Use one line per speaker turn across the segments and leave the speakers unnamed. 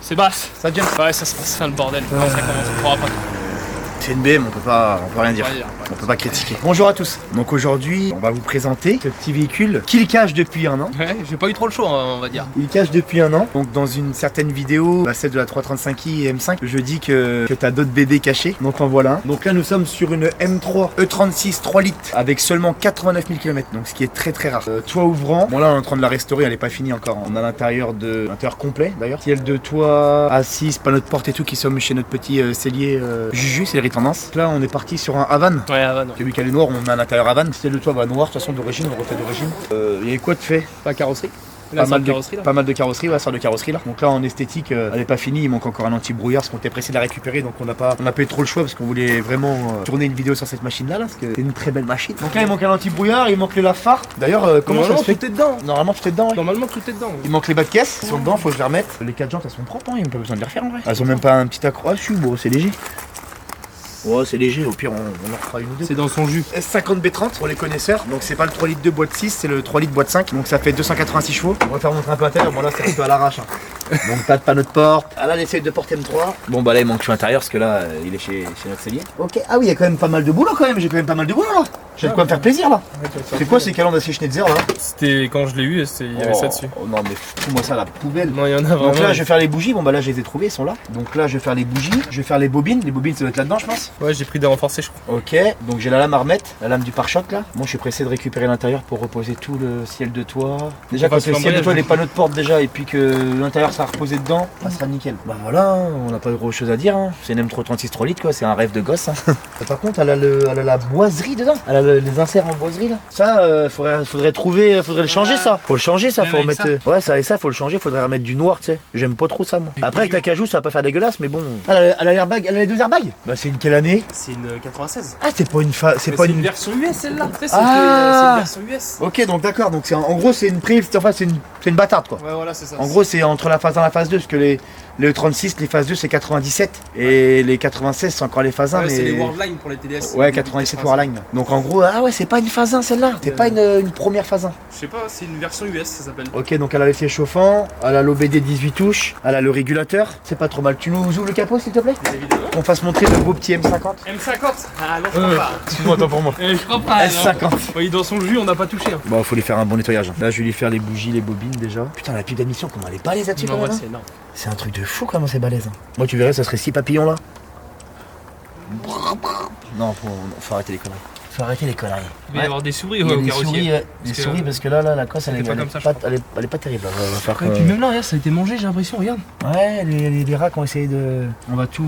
C'est basse.
Ça James?
Ouais, ça se passe, c'est le bordel. Non, ça commence, on pourra pas.
C'est une BM, on peut rien dire. On peut pas critiquer. Bonjour à tous. Donc aujourd'hui, on va vous présenter ce petit véhicule qu'il cache depuis un an.
Ouais, j'ai pas eu trop le choix, on va dire.
Il cache depuis un an. Donc dans une certaine vidéo, celle de la 335i et M5, je dis que t'as d'autres bébés cachés. Donc en voilà un. Donc là nous sommes sur une M3 E36 3 litres avec seulement 89 000 km. Donc ce qui est très très rare. Toit ouvrant. Bon là on est en train de la restaurer, elle est pas finie encore. On a l'intérieur complet d'ailleurs. Ciel de toit, assise, panneau de porte et tout qui sommes chez notre petit cellier Juju, c'est les tendances. Là on est parti sur un Havane.
Ouais, Havane.
Celui qui est noir, on met à l'intérieur Havane. Ciel de toit va noir, de toute façon d'origine, on refait d'origine. Il y a quoi de fait?
Pas carrosserie.
Pas mal de carrosserie, ouais, sort de carrosserie là. Donc là en esthétique, elle est pas finie, il manque encore un anti-brouillard parce qu'on était pressé de la récupérer, donc on n'a pas eu trop le choix parce qu'on voulait vraiment tourner une vidéo sur cette machine là, parce que c'est une très belle machine. Donc là il manque un anti-brouillard, il manque le lave-phare. D'ailleurs comment ça se fait?
Tout est dedans.
Normalement tout est dedans, ouais.
Normalement tout est dedans.
Il manque les bas de caisse, ils sont dedans, faut se les remettre. Les 4 jantes elles sont propres, hein, il n'y a pas besoin de les refaire en vrai. Elles ont même pas un petit accroche, bon c'est léger. Ouais, c'est léger, au pire on en refera une ou deux.
C'est dans son jus.
S50B30 pour les connaisseurs, donc c'est pas le 3 litres 2 boîte 6, c'est le 3 litres boîte 5, donc ça fait 286 chevaux. On va faire montrer un peu à l'intérieur, bon là c'est un peu à l'arrache. Hein. Donc pas de panneau de porte. Ah là il essaye de porter M3. Bon bah là il manque tout l'intérieur parce que là il est chez notre cellier. Ok, ah oui il y a quand même pas mal de boulot quand même, j'ai quand même pas mal de boulot là. J'ai de quoi me faire plaisir là. C'est quoi ces calandres d'acier Schneider là?
C'était quand je l'ai eu, il y avait ça dessus.
Oh non mais fous-moi ça à la poubelle.
Non il y en a vraiment.
Donc là je vais faire les bougies, bon bah là je les ai trouvées, elles sont là. Donc là je vais faire les bougies, je vais faire les bobines ça doit être là-dedans je pense.
Ouais j'ai pris des renforcés je crois.
Ok, donc j'ai la lame à remettre, la lame du pare-choc là. Moi je suis pressé de récupérer l'intérieur pour reposer tout le ciel de toit. Déjà quand le ciel de toit, les panneaux de porte déjà et puis que l'intérieur sera reposé dedans, ça sera nickel. Bah voilà, on n'a pas gros chose à dire. Hein. C'est une M336 3 litres quoi, c'est un rêve de gosse. Hein. Par contre elle a la boiserie dedans, elle a les inserts en boiserie là. Ça faudrait le changer ça. Faut le changer ça, faut remettre. Ouais ça et ça faut le changer, faudrait remettre du noir tu sais. J'aime pas trop ça moi. Après avec la cajou ça va pas faire dégueulasse mais bon. Elle a l'airbag, elle a les deux airbags. Bah c'est une quelle année?
C'est une 96.
Ah c'est pas une
c'est une version US celle-là. C'est une version US.
Ok donc d'accord, donc en gros c'est une prise, enfin c'est une bâtarde quoi.
Ouais voilà c'est ça.
En gros c'est entre la phase 1 et la phase 2 parce que les 36, les phases 2 c'est 97 et les 96 c'est encore les phases 1
ouais,
mais...
c'est les Worldline pour les TDS.
Ouais 97 Worldline. Donc en gros ah ouais c'est pas une phase 1 celle-là, c'est pas une première phase 1.
Je sais pas, c'est une version US ça s'appelle.
Ok donc elle a les sièges chauffants, elle a l'OBD 18 touches, elle a le régulateur, c'est pas trop mal. Tu nous ouvres le capot s'il te plaît?
Évidemment.
Qu'on fasse montrer le beau petit M50.
M50. Ah non je crois pas.
Excuse-moi attends pour moi.
Je crois pas.
S50.
Oui dans son jus on n'a pas touché. Hein.
Bon faut lui faire un bon nettoyage. Là je vais lui faire les bougies, les bobines déjà. Putain la pile d'admission comment elle est balèze là-dessus quand même.
C'est énorme.
C'est un truc de fou comment c'est balèze. Moi tu verrais ça serait 6 papillons là. Non faut arrêter les conneries. Faut arrêter les conneries.
Il va y avoir des souris
au
carrossier.
Des souris parce que là la cosse elle est pas terrible.
Et puis même là regarde ça a été mangé j'ai l'impression regarde.
Ouais les rats qui ont essayé de... On va tout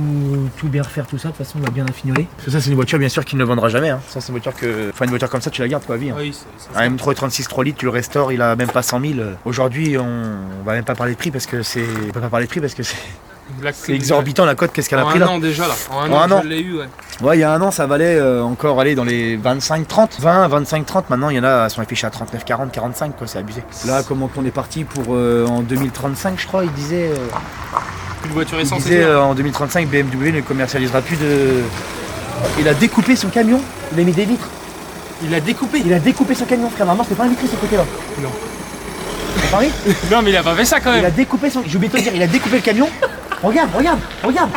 bien refaire tout ça de toute façon on va bien affinoler. Parce que ça c'est une voiture bien sûr qui ne vendra jamais hein. Ça c'est une voiture que... Enfin une voiture comme ça tu la gardes quoi à vie hein. Oui, un M3 36 3 litres tu le restaures il a même pas 100 000. Aujourd'hui on va même pas parler de prix parce que c'est... On peut pas parler de prix parce que c'est exorbitant la cote, qu'est-ce qu'elle a pris là?
En un an déjà là, en un an je l'ai eu ouais.
Ouais il y a un an ça valait encore aller dans les 25-30, 20-25-30, maintenant il y en a, elles sont affichées à 39-40, 45 quoi, c'est abusé. Là comment on est parti pour en 2035 je crois, il disait...
Une voiture essence.
Il disait en 2035 BMW ne commercialisera plus de... Il a découpé son camion, il a mis des vitres. Il a découpé son camion frère, normalement c'est pas un vitré ce côté là. Non. T'as Paris?
Non mais il a pas fait ça quand même.
Il a découpé son... J'ai oublié de te dire, il a découpé le camion. Regarde. Regarde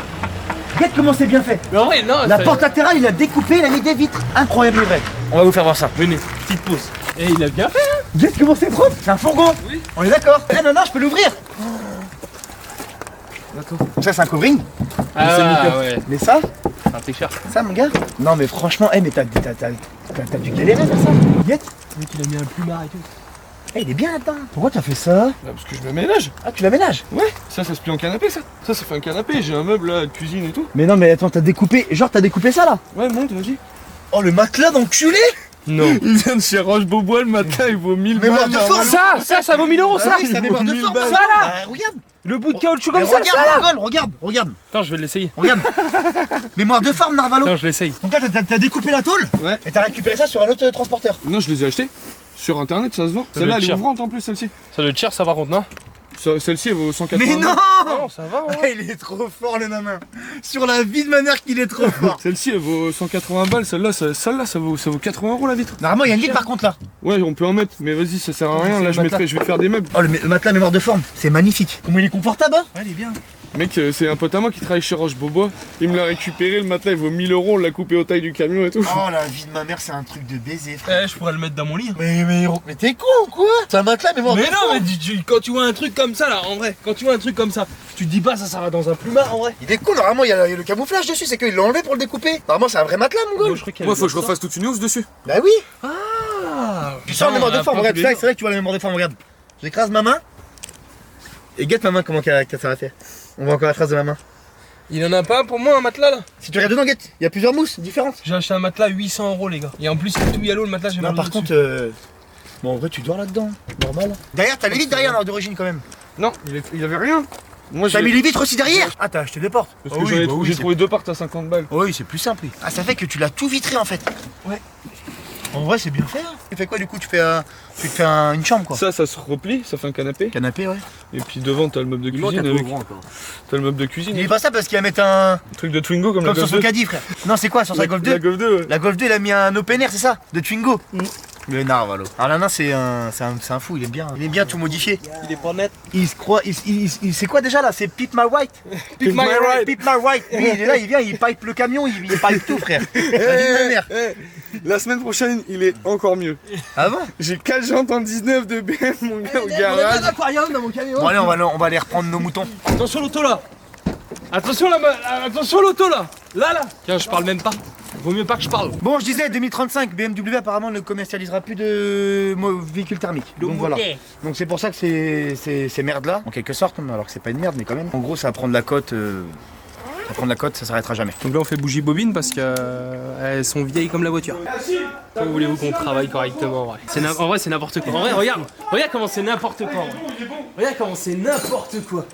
comment c'est bien fait.
Mais en vrai, non.
La porte latérale, il a découpé, il a mis des vitres. Incroyable vrai. On va vous faire voir ça.
Venez, petite pause. Et il a bien fait hein.
Regarde comment c'est propre. C'est un fourgon. Oui. On est d'accord. Eh non, je peux l'ouvrir. D'accord. Donc ça c'est un covering.
Ah ouais.
Mais ça
un t-shirt.
Ça mon gars. Non mais franchement, mais t'as dû galérer faire ça. Yet.
Mais il a mis un plumard et tout.
Eh il est bien là-dedans. Pourquoi t'as fait ça?
Parce que je l'aménage.
Ah tu l'aménages?
Ouais, ça se plie en canapé ça. Ça fait un canapé, j'ai un meuble là, de cuisine et tout.
Mais non mais attends, t'as découpé ça là?
Ouais monte, vas-y.
Oh le matelas d'enculé.
Non. Il vient de chez Roche-Beaubois, le matelas il vaut 1000 balles.
Mais de forme.
Ça vaut 1000 euros ça.
Oui, ça vaut 1000
balles. Ça là.
Regarde.
Le bout de caoutchouc comme ça,
regarde.
Attends, je vais l'essayer.
Regarde. Mémoire de forme, Narvalo.
Non, je l'essaye.
Donc là, t'as découpé la tôle.
Ouais.
Et t'as récupéré ça sur un autre transporteur.
Non, je les ai achetés. Sur internet, ça se vend. Celle-là, elle est ouvrante en plus, celle-ci.
Ça doit être cher, ça par contre, non?
Celle-ci, elle vaut 180.
Mais non.
Non, ça va. Ouais.
Il est trop fort, le nain. Sur la vie de ma mère qu'il est trop fort.
Celle-ci, elle vaut 180 balles. Celle-là, ça vaut 80 euros la vitre.
Normalement, il y a une vitre par contre là.
Ouais, on peut en mettre, mais vas-y, ça sert à rien. Là, je vais faire des meubles.
Oh, le matelas mémoire de forme, c'est magnifique. Comment il est confortable, hein?
Ouais, il est bien.
Mec, c'est un pote à moi qui travaille chez Roche Beaubois. Il me l'a récupéré, le matelas il vaut 1000 €, on l'a coupé au taille du camion et tout.
Oh la vie de ma mère, c'est un truc de baiser, frère.
Je pourrais le mettre dans mon lit.
Mais t'es con ou quoi? C'est un matelas, mais moi.
Mais non, mais quand tu vois un truc comme ça là, en vrai, quand tu vois un truc comme ça, tu te dis pas ça va dans un plumard en vrai.
Il est cool, normalement il y a le camouflage dessus, c'est qu'ils l'ont enlevé pour le découper. Normalement c'est un vrai matelas, mon gars.
Moi, faut que je refasse toute une housse dessus.
Bah oui.
Ah.
Tu sens la mémoire de forme, regarde, c'est vrai que tu vois la mémoire de forme, regarde. J'écrase ma main. Et guette ma main comment ça va faire. On voit encore la trace de ma main.
Il en a pas un pour moi un matelas là.
Si tu regardes dedans, guette, il y a plusieurs mousses différentes.
J'ai acheté un matelas 800 € les gars. Et en plus il est tout yellow le matelas, j'ai
Non,
mal
par
au dessus.
contre, bon en vrai tu dors là-dedans, normal. Derrière, t'as les vitres derrière là, d'origine quand même.
Non, il avait rien. Moi,
T'as mis les vitres aussi derrière. Ah, t'as acheté des portes.
Parce que j'ai trouvé 2 portes à 50 balles.
Oui, c'est plus simple. Ah, ça fait que tu l'as tout vitré en fait. Ouais. En vrai, c'est bien fait. Hein. Tu fais quoi du coup? Tu te fais une chambre quoi.
Ça se replie, ça fait un canapé.
Canapé, ouais.
Et puis devant, t'as le meuble de cuisine. T'as le meuble de cuisine.
Il est pas ça parce qu'il va mettre un
truc de Twingo comme la
sur
Golf
son
2.
caddie, frère. Non, c'est quoi sur sa Golf 2?
La Golf 2, ouais.
La Golf 2, il a mis un open air, c'est ça? De Twingo. Le Narvalo. Alors là, c'est un fou, il est bien tout modifié.
Il est pas net.
Il se croit, c'est quoi déjà là? C'est Pip My White.
Pip My Ride.
Pip My White. Lui, il est là, il vient, il pipe le camion, il pipe tout, frère. La vie de ma mère.
La semaine prochaine, il est encore mieux.
Ah bon?
J'ai 4 jantes en 19 de BM, mon gars, au garage.
un aquarium dans mon camion.
Bon allez, on va aller reprendre nos moutons.
Attention l'auto là. Attention l'auto là. Là. Tiens, je parle même pas. Vaut mieux pas que je parle.
Bon, je disais 2035, BMW apparemment ne commercialisera plus de véhicules thermiques. Donc voilà. Donc c'est pour ça que ces merdes là, en quelque sorte, alors que c'est pas une merde, mais quand même. En gros, ça va prendre la cote. Ça s'arrêtera jamais.
Donc là on fait bougie bobine parce qu'elles sont vieilles comme la voiture. Comment voulez-vous qu'on travaille correctement en vrai? En vrai c'est n'importe quoi. En vrai regarde comment c'est n'importe quoi. En vrai. Regarde comment c'est n'importe quoi.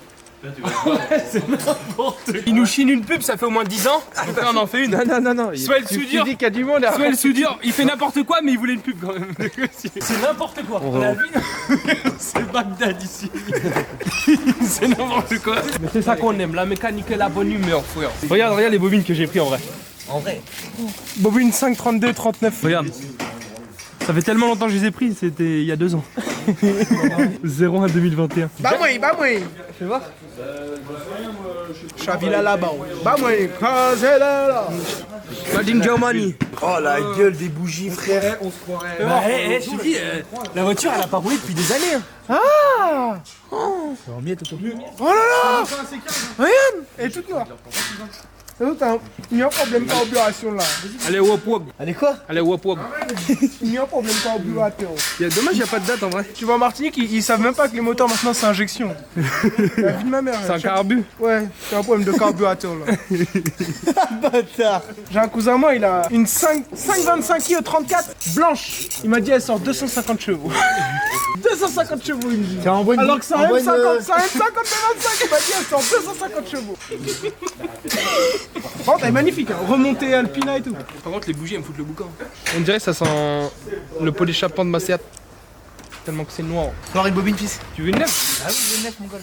C'est n'importe quoi. Il nous chine une pub, ça fait au moins 10 ans. Donc là on en fait une.
Non.
Soit le soudure,
qu'il y a du monde
soit le soudure, il fait n'importe quoi mais il voulait une pub quand même. C'est n'importe quoi. On a vu. C'est Bagdad ici. C'est n'importe quoi. Mais c'est ça qu'on aime, la mécanique et la bonne humeur, frère. Regarde les bobines que j'ai pris en vrai.
En vrai.
Bobine 532 39. Regarde. Ça fait tellement longtemps que je les ai pris, c'était il y a 2 ans. 01 2021.
Bah moi.
Fais voir.
Chavila là-bas. Bah moi, là.
Made in Germany.
Oh la gueule des bougies, frère.
On se croirait. Je te dis, la voiture elle a pas roulé depuis des années. Hein.
Ah Oh là là Regarde. Elle est toute noire. Il y a un problème de carburation là.
Allez, wop wop.
Allez quoi?
Allez, wop wop.
Il y a un problème de carburateur.
Dommage, il n'y a pas de date en vrai.
Tu vois, en Martinique, ils savent même pas que les moteurs maintenant c'est injection. La vie de ma mère.
C'est un carbu.
Ouais, c'est un problème de carburateur là.
Bâtard.
J'ai un cousin à moi, il a une 525 IE 34 blanche. Il m'a dit elle sort 250 chevaux. 250 chevaux il me dit. Alors que c'est un M50, c'est un M50 de 25, il m'a dit elle sort 250 chevaux. Par contre, elle est magnifique, hein. Remontée Alpina et tout.
Par contre, les bougies elles me foutent le boucan. On dirait que ça sent le pot d'échappement de ma Seat. Tellement que c'est noir.
Encore une bobine, fils.
Tu veux une neuve?
Ah oui, je veux une nef, mon gars.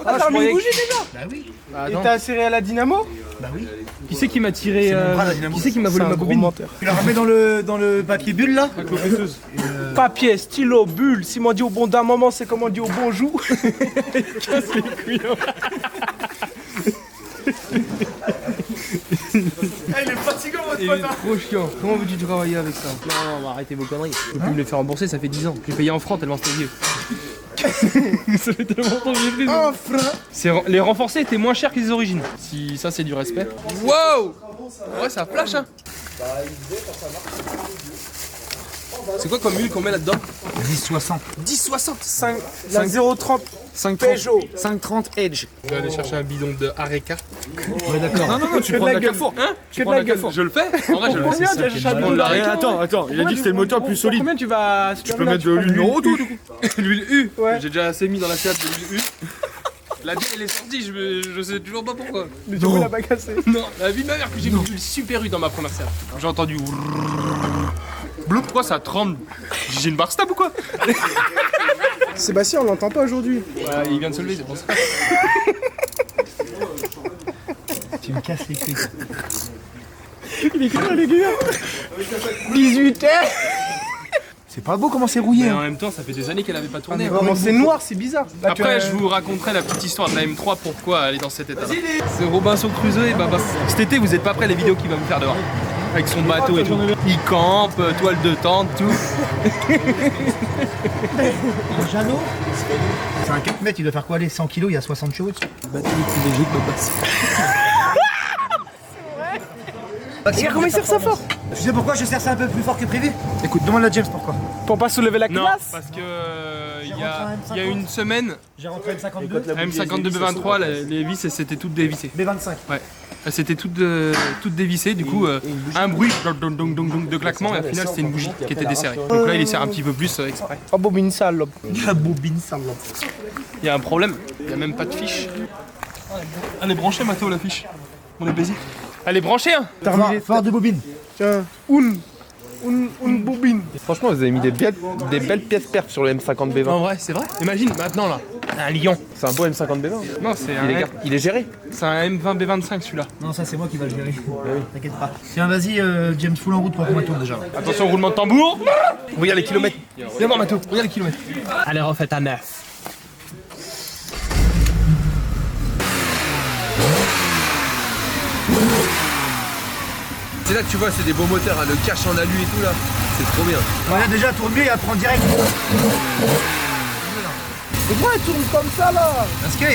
Ah, t'as remis une bougie déjà?
Bah oui.
Bah
Et
non.
t'as inséré à la dynamo?
Bah oui.
Qui c'est qui m'a tiré
C'est mon bras, la dynamo.
Qui c'est qui m'a volé
C'est
ma
un gros
bobine?
menteur.
Tu la remets dans le papier bulle là?
Papier, stylo, bulle, si m'on dit au bon d'un moment, c'est comme on dit au bonjour.
Casse les couilles.
Il est fatigant votre
Il est trop chiant. Comment veux-tu travailler avec ça? Non, on va arrêter vos conneries. Je peux plus me les faire rembourser, ça fait 10 ans. J'ai payé en francs tellement c'était vieux. Ça fait tellement longtemps que j'ai pris.
Un frein.
Les renforcés étaient moins chers que les origines. Si ça c'est du respect. Wow! Ouais, ça flash hein. C'est quoi comme huile qu'on met là-dedans?
1060.
1060.
5, la 030
530.
Peugeot.
530 Edge.
Je vais aller chercher un bidon de Areca.
Ouais, d'accord.
Non, tu
Que
prends
de
de
la
la
gueule.
Carrefour. Hein? Tu
Que
prends
de
de
la
la Carrefour. Je le fais. En vrai, je le fais.
Combien tu achètes
Je prends de l'Areca.
Attends, il a dit que c'était le moteur plus solide.
Combien tu vas.
Tu peux mettre de l'huile Noroto du coup.
L'huile U.
Ouais.
J'ai déjà assez mis dans la Fiat de l'huile U. La vie elle est sortie, je sais toujours pas pourquoi.
Le turbo l'a pas cassé.
Non, la vie de ma mère que j'ai mis une super U dans ma première Seat. J'ai entendu Bloup, pourquoi ça tremble? J'ai une barre stable ou quoi?
Sébastien, on l'entend pas aujourd'hui.
Ouais, il vient de se lever, c'est pour ça.
Tu me casses les couilles.
Il est quelle heure, les gars? 18h.
C'est pas beau comment c'est rouillé.
Mais en même temps, ça fait des années qu'elle avait pas tourné.
Comment c'est noir, c'est bizarre. Là,
Après, je vous raconterai la petite histoire de la M3, pourquoi elle est dans cet état-là. C'est Robinson Crusoe et Baba. Cet été, vous êtes pas prêts les vidéos qu'il va me faire dehors. Avec son bateau et tout. Il campe, toile de tente, tout.
Un Jeannot. C'est un 4 mètres, il doit faire quoi aller 100 kg, il y a 60 chevaux dessus.
Le bateau est plus léger que Baba.
Regarde comment il serre ça fort.
Tu sais pourquoi je serre ça un peu plus fort que prévu? Écoute, demande à James pourquoi.
Pour pas soulever la
Non,
classe.
parce que il y a une semaine,
J'ai rentré M52.
la M52 B23, les vis, c'était toutes dévissées.
B25.
Ouais. C'était toutes dévissées, du coup, un bruit de claquement, et au final, c'était une bougie qui était desserrée. Donc là, il les serre un petit peu plus exprès.
Oh, bobine salope.
La bobine salope.
Il y a un problème, il n'y a même pas de fiche. Elle est branchée, Mathéo, la fiche. On est baisé. Elle est branchée, hein.
Fort de bobine.
Tiens, une bobine.
Franchement, vous avez mis des belles pièces perf sur le M50 B20.
En vrai, c'est vrai. Imagine, maintenant, là, un lion.
C'est un beau M50 B20.
Non, c'est
Il est géré.
c'est un M20 B25, celui-là.
Non, ça c'est moi qui va le gérer. T'inquiète pas. Tiens, vas-y, James, full en route pour qu'on tourne déjà.
Attention au roulement de tambour. Regarde les kilomètres. Viens voir, Mathéo, regarde les kilomètres. Allez, refais ta neuf.
C'est là que tu vois, c'est des beaux moteurs, hein, le cache en alu et tout là, c'est trop bien.
Voilà, déjà, tourne mieux et après en direct.
Pourquoi elle tourne comme ça là?
Parce que. On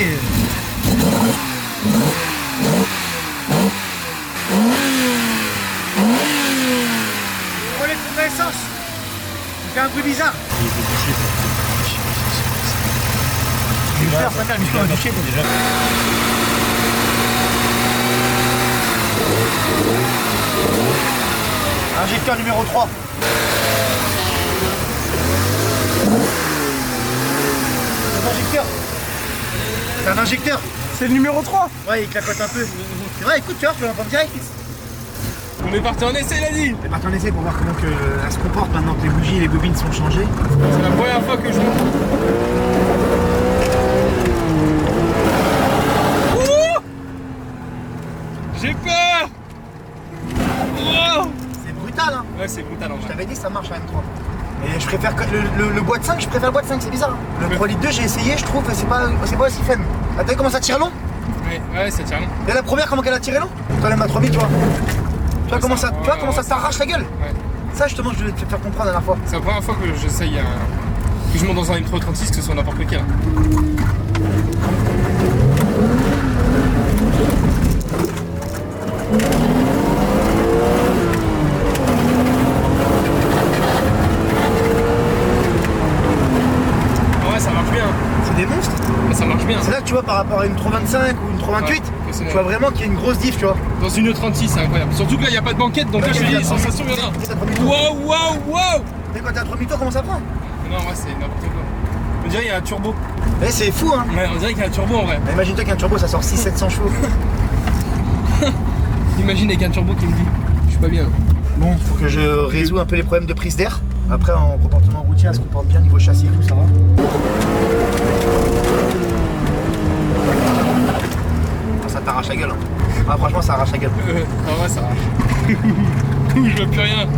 les tourne l'essence. Il fait un bruit bizarre. J'ai peur, ça calme, on va toucher déjà. Injecteur numéro 3. C'est un injecteur. C'est un injecteur.
C'est le numéro 3.
Ouais, il clapote un peu. C'est vrai, écoute, tu vois, je peux l'entendre direct.
On est parti en essai, il a dit.
C'est parti en essai pour voir comment elle se comporte maintenant que les bougies et les bobines sont changées.
C'est la première fois que je monte. J'ai peur.
C'est brutal, hein.
Ouais, c'est brutal en
Je
vrai.
t'avais dit, ça marche à M3. Et je préfère le boîte 5, je préfère le boîte 5, c'est bizarre. Hein. Le 3 litres 2, j'ai essayé, je trouve que c'est pas aussi fun. Ah, t'as vu comment ça tire long?
Ouais, ça tient rien.
Et la première, comment qu'elle a tiré long? Toi, elle m'a 3000, tu vois. Tu vois comment ça t'arrache la gueule?
Ouais.
Ça, justement, je voulais te faire comprendre la dernière fois.
C'est la première fois que j'essaye que je monte dans un M336, que ce soit n'importe lequel. Ouais, ça marche bien.
C'est des monstres.
Mais ça marche bien.
C'est là que tu vois par rapport à une 325 ou une 328,
Ouais,
tu vois vraiment qu'il y a une grosse diff, tu vois.
Dans une 36, c'est incroyable. Surtout que là, il n'y a pas de banquette, donc là, je te dis, les sensations, il y en a. Wow.
Et quand t'as 3000 tours, comment ça prend?
Non, ouais, c'est n'importe quoi. On dirait qu'il y a un turbo.
Eh, c'est fou, hein.
Ouais, on dirait qu'il y a un turbo en vrai.
Imagine-toi qu'un turbo, ça sort 600-700 chevaux.
Imagine avec un turbo qui me dit, je suis pas bien.
Bon, faut que je résous un peu les problèmes de prise d'air. Après, en comportement routier, elle se comporte bien niveau châssis et tout, ça va. Ah, ça t'arrache la gueule, hein. Ah, franchement, ça arrache la gueule.
En vrai, ça arrache. Je vois plus rien.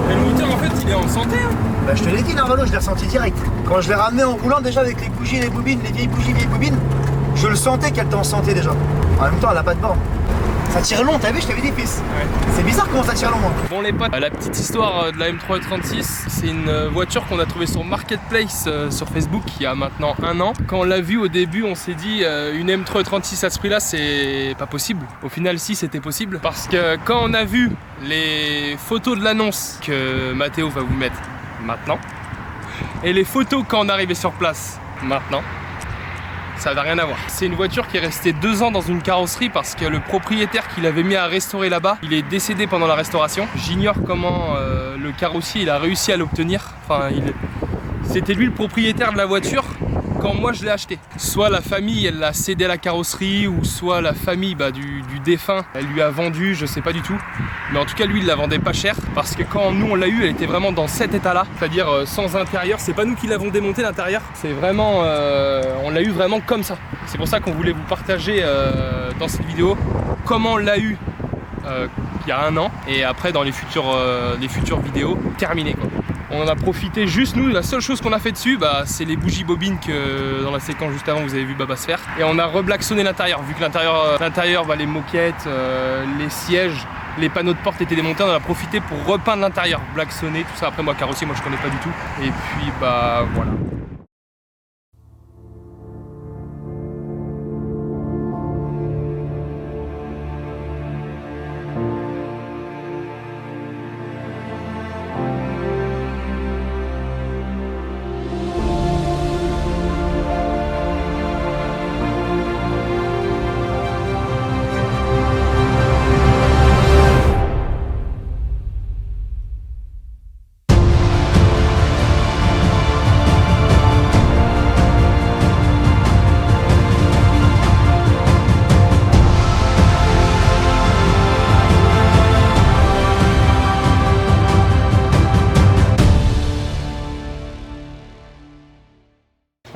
Et le moteur, en fait, il est en santé. Hein.
Bah, je te l'ai dit, Narvalo, je l'ai ressenti direct. Quand je l'ai ramené en roulant, déjà avec les bougies et les bobines, les vieilles bougies, vieilles bobines, je le sentais qu'elle était en santé déjà. En même temps, elle a pas de borne. Ça tire long, t'as vu, je t'avais dit, fils.
Ouais.
C'est bizarre comment ça tire long, hein.
Bon les potes, la petite histoire de la M336, c'est une voiture qu'on a trouvée sur Marketplace sur Facebook il y a maintenant 1 an. Quand on l'a vue au début, on s'est dit une M336 à ce prix là, c'est pas possible. Au final si, c'était possible. Parce que quand on a vu les photos de l'annonce que Mathéo va vous mettre maintenant, et les photos quand on arrivait sur place maintenant, ça n'a rien à voir. C'est une voiture qui est restée 2 ans dans une carrosserie parce que le propriétaire qui l'avait mis à restaurer là-bas, il est décédé pendant la restauration. J'ignore comment le carrossier il a réussi à l'obtenir. Enfin, c'était lui le propriétaire de la voiture quand moi je l'ai acheté. Soit la famille elle l'a cédé à la carrosserie, ou soit la famille du défunt elle lui a vendu, je sais pas du tout. Mais en tout cas lui il la vendait pas cher parce que quand nous on l'a eu, elle était vraiment dans cet état là, c'est-à-dire sans intérieur. C'est pas nous qui l'avons démonté l'intérieur, c'est vraiment on l'a eu vraiment comme ça. C'est pour ça qu'on voulait vous partager dans cette vidéo comment on l'a eu il y a 1 an, et après dans les futures vidéos terminées quoi. On en a profité juste nous, la seule chose qu'on a fait dessus, bah, c'est les bougies bobines que dans la séquence juste avant vous avez vu Baba se faire. Et on a reblacksonné l'intérieur, vu que l'intérieur, bah, les moquettes, les sièges, les panneaux de porte étaient démontés, on en a profité pour repeindre l'intérieur, blacksonner, tout ça. Après moi carrossier, moi je connais pas du tout. Et puis bah voilà.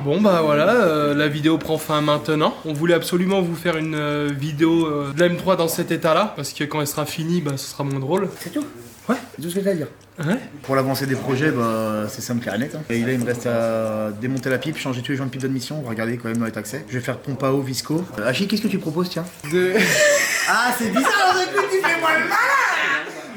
Bon bah voilà, la vidéo prend fin maintenant. On voulait absolument vous faire une vidéo de la M3 dans cet état-là, parce que quand elle sera finie, bah, ce sera moins drôle.
C'est tout.
Ouais.
C'est tout ce que t'as à dire.
Ouais.
Pour l'avancée des projets, bah, c'est simple, clair et net. Hein. Et là, il me reste à démonter la pipe, changer tous les joints de pipe d'admission. On va regarder quand même dans les accès. Je vais faire pompe à eau, visco. Hachi, qu'est-ce que tu proposes, tiens Ah, c'est bizarre, tu fais moi le malin.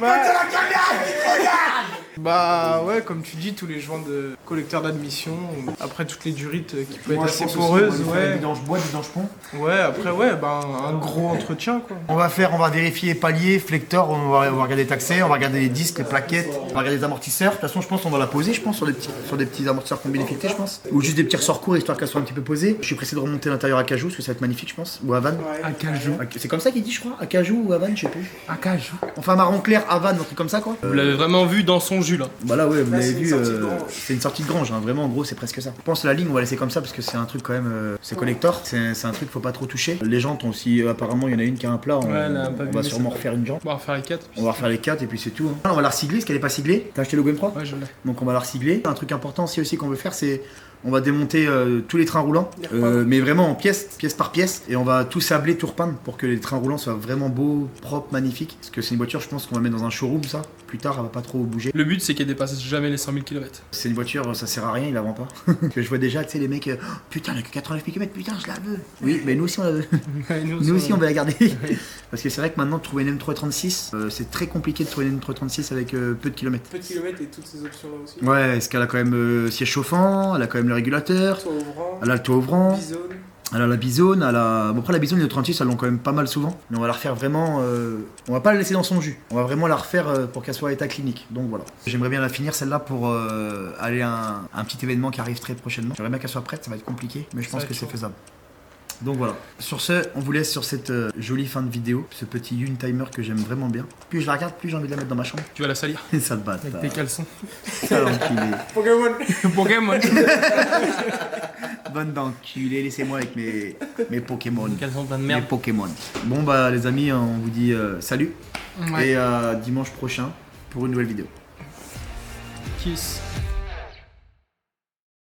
La caméra qui te regarde.
Bah ouais, comme tu dis, tous les joints de collecteur d'admission, après toutes les durites qui peuvent être assez poreuses, ouais.
Vidange bois, vidange pont.
Ouais, après ouais, bah un gros entretien quoi.
On va vérifier palier, flector, on va regarder les taxés, on va regarder les disques, les plaquettes, on va regarder les amortisseurs. De toute façon, je pense qu'on va la poser, je pense, sur des petits amortisseurs combinés filetés, je pense. Ou juste des petits ressorts courts, histoire qu'elle soit un petit peu posée. Je suis pressé de remonter l'intérieur à Cajou, parce que ça va être magnifique, je pense. Ou à Vannes.
À Cajou.
C'est comme ça qu'il dit, je crois. À Cajou ou à Vannes, je sais plus.
À Cajou.
Enfin, marron clair, à Vannes, un truc comme ça, quoi.
Vous l'avez vraiment vu dans son jus là.
Bah là, ouais, vous l'avez vu, c'est une sortie de grange, hein. Vraiment, en gros, c'est presque ça. Je pense que la ligne, on va laisser comme ça, parce que c'est un truc quand même. C'est collector, c'est un truc, faut pas trop toucher. Les jantes ont aussi, apparemment, il y en a une qui a un plat, on va sûrement refaire une jante.
On va refaire les 4.
On va refaire les 4 et puis c'est tout. Hein. On va la recycler, parce qu'elle est pas ciblée. T'as acheté le Go M3
Ouais, je l'ai.
Donc on va la recycler. Un truc important aussi qu'on veut faire, c'est on va démonter tous les trains roulants, mais vraiment en pièce par pièce, et on va tout sabler, tout repeindre pour que les trains roulants soient vraiment beaux, propres, magnifiques. Parce que c'est une voiture, je pense qu'on va mettre dans un showroom, ça. Plus tard, elle va pas trop bouger.
Le but c'est qu'elle dépasse jamais les 100 000 km.
C'est une voiture, ça sert à rien, il la vend pas. Que je vois déjà, tu sais, les mecs, oh, putain, elle a que 89 km, putain, je la veux. Oui, mais nous aussi on la veut. Nous aussi on va la garder. Parce que c'est vrai que maintenant, de trouver une M336, c'est très compliqué de trouver une M336 avec peu de kilomètres.
Peu de kilomètres et toutes ces options là aussi.
Ouais, parce qu'elle a quand même siège chauffant, elle a quand même le régulateur,
Toit ouvrant,
elle a le toit ouvrant,
bizone.
elle a la bisone, elle a... Bon, après la bisone et le 36, elles l'ont quand même pas mal souvent. Mais on va la refaire vraiment... On va pas la laisser dans son jus. On va vraiment la refaire pour qu'elle soit à état clinique. Donc voilà. J'aimerais bien la finir celle-là pour aller à un petit événement qui arrive très prochainement. J'aimerais bien qu'elle soit prête, ça va être compliqué, mais je pense que c'est faisable. Donc voilà. Sur ce, on vous laisse sur cette jolie fin de vidéo, ce petit Untimer que j'aime vraiment bien. Plus je la regarde, plus j'ai envie de la mettre dans ma chambre.
Tu vas la salir
Ça te bat.
avec tes caleçons.
Sale enculé.
Pokémon.
Pokémon.
Bonne d'enculé, laissez-moi avec mes Pokémon.
Caleçons plein de
Mes
merde.
Pokémon. Bon bah les amis, on vous dit salut.
Ouais.
Et dimanche prochain pour une nouvelle vidéo.
Kiss.